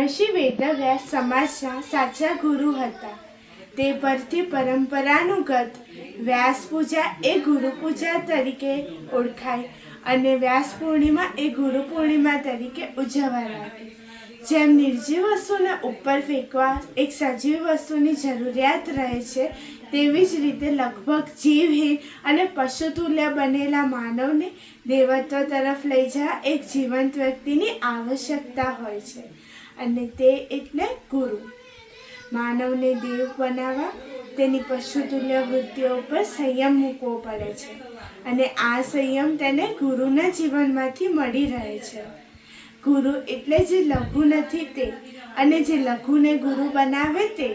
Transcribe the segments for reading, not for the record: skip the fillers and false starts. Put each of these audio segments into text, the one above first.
મહર્ષિ વેદવ્યાસ સમાજના સાચા ગુરુ હતા. તે પરથી પરંપરાનુગત વ્યાસ પૂજા એ ગુરુ પૂજા તરીકે ઓળખાય અને વ્યાસ પૂર્ણિમા એ ગુરુ પૂર્ણિમા તરીકે ઉજવવા લાગી. જેમ નિર્જીવ વસ્તુને ઉપર ફેંકવા એક સજીવ વસ્તુની જરૂરિયાત રહે છે, તેવી જ રીતે લગભગ જીવહીન અને પશુતુલ્ય બનેલા માનવને દેવત્વ તરફ લઈ જવા એક જીવંત વ્યક્તિની આવશ્યકતા હોય છે, અને તે એટલે ગુરુ. માનવને દેવ બનાવવા તેની પશુતુલ્ય વૃત્તિઓ પર સંયમ મૂકવો પડે છે, અને આ સંયમ તેને ગુરુના જીવનમાંથી મળી રહે છે. ગુરુ એટલે જે લઘુ નથી તે, અને જે લઘુને ગુરુ બનાવે તે.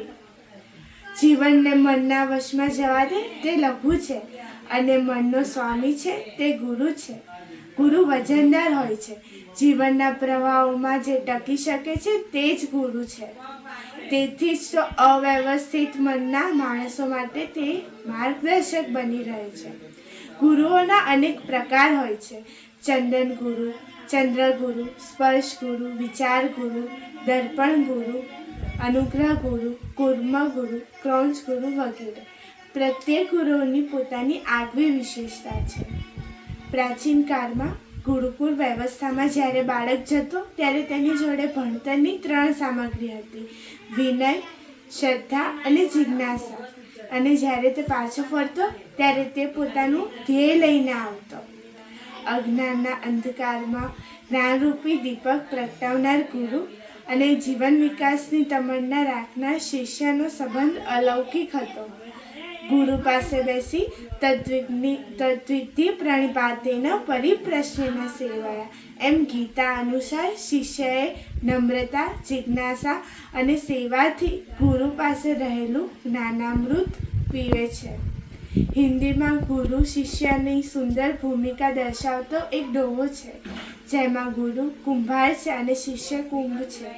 જીવનને મનના વશમાં જવા દે તે લઘુ છે, અને મનનો સ્વામી છે તે ગુરુ છે. ગુરુ વજનદાર હોય છે. જીવનના પ્રવાહોમાં જે ટકી શકે છે તે જ ગુરુ છે. તેથી જ તો અવ્યવસ્થિત મનના માણસો માટે તે માર્ગદર્શક બની રહે છે. ગુરુઓના અનેક પ્રકાર હોય છે. ચંદન ગુરુ, ચંદ્ર ગુરુ, સ્પર્શ ગુરુ, વિચાર ગુરુ, દર્પણ ગુરુ, અનુગ્રહ ગુરુ, કુર્મ ગુરુ, ક્રૌંચ ગુરુ વગેરે. પ્રત્યેક ગુરુઓની પોતાની આગવી વિશેષતા છે. પ્રાચીન કાળમાં ગુરુકુળ વ્યવસ્થામાં જ્યારે બાળક જતો ત્યારે તેની જોડે ભણતરની 3 સામગ્રી હતી: વિનય, શ્રદ્ધા અને જિજ્ઞાસા. અને જ્યારે તે પાછો ફરતો ત્યારે તે પોતાનું ધ્યેય લઈને આવતો. અજ્ઞાનના અંધકારમાં જ્ઞાનરૂપી દીપક પ્રગટાવનાર ગુરુ અને જીવન વિકાસની તમન્ના રાખનાર શિષ્યનો સંબંધ અલૌકિક હતો. ગુરુ પાસે બેસી તદ્વિધિ પ્રણિપાતેન પરિપ્રશ્નેન સેવયા એમ ગીતા અનુસાર શિષ્યએ નમ્રતા, જિજ્ઞાસા અને સેવાથી ગુરુ પાસે રહેલું જ્ઞાનામૃત પીવે છે. હિન્દીમાં ગુરુ શિષ્યની સુંદર ભૂમિકા દર્શાવતો એક દોહો છે, જેમાં ગુરુ કુંભાર છે અને શિષ્ય કુંભ છે.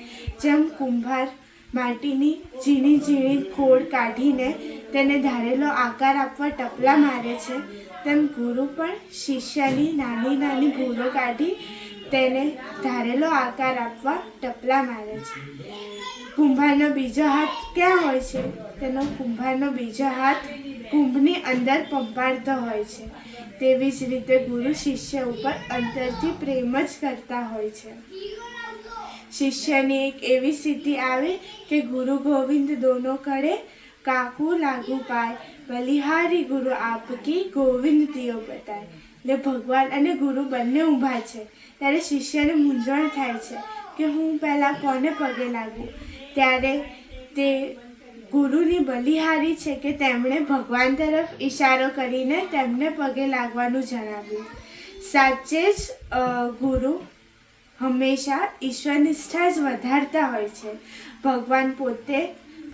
જેમ કુંભાર માટીની ઝીણી ઝીણી ખોડ કાઢીને તેને ધારેલો આકાર આપવા ટપલા મારે છે, તેમ ગુરુ પણ શિષ્યની નાની નાની ભૂલો કાઢી તેને ધારેલો આકાર આપવા ટપલા મારે છે. કુંભારનો બીજો હાથ ક્યાં હોય છે? તેનો કુંભારનો બીજો હાથ કુંભની અંદર પંપાળતો હોય છે. તેવી જ રીતે ગુરુ શિષ્ય ઉપર અંતરથી પ્રેમ જ કરતા હોય છે. શિષ્યની એક એવી સ્થિતિ આવે કે ગુરુ ગોવિંદ દોનો કરે, કાકુ લાગુ પાય, બલિહારી ગુરુ આપકી ગોવિંદ તિયો બતાય. એટલે ભગવાન અને ગુરુ બંને ઊભા છે ત્યારે શિષ્યને મૂંઝવણ થાય છે કે હું પહેલાં કોને પગે લાગું. ત્યારે તે ગુરુની બલિહારી છે કે તેમણે ભગવાન તરફ ઈશારો કરીને તેમને પગે લાગવાનું જણાવ્યું. સાચે જ ગુરુ હંમેશા ઈશ્વરનિષ્ઠા જ વધારતા હોય છે. ભગવાન પોતે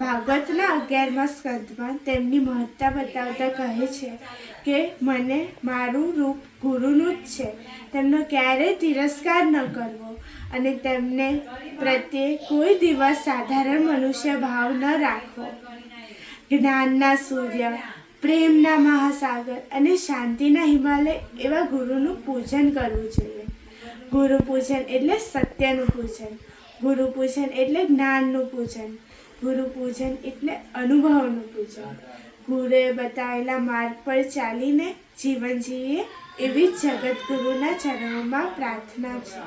ભાગવતના 11મા સ્કંધમાં તેમની મહત્તા બતાવતા કહે છે કે મને મારું રૂપ ગુરુનું જ છે, તેમનો ક્યારેય તિરસ્કાર ન કરવો અને તેમને પ્રત્યે કોઈ દિવસ સાધારણ મનુષ્ય ભાવ ન રાખવો. જ્ઞાનના સૂર્ય, પ્રેમના મહાસાગર અને શાંતિના હિમાલય એવા ગુરુનું પૂજન કરવું જોઈએ. ગુરુ પૂજન એટલે સત્યનું પૂજન. ગુરુ પૂજન એટલે જ્ઞાનનું પૂજન. ગુરુ પૂજન એટલે અનુભવનું પૂજન. ગુરુએ બતાવેલા માર્ગ પર ચાલીને જીવન જીવીએ એવી જ જગતગુરુના ચરણોમાં પ્રાર્થના છે.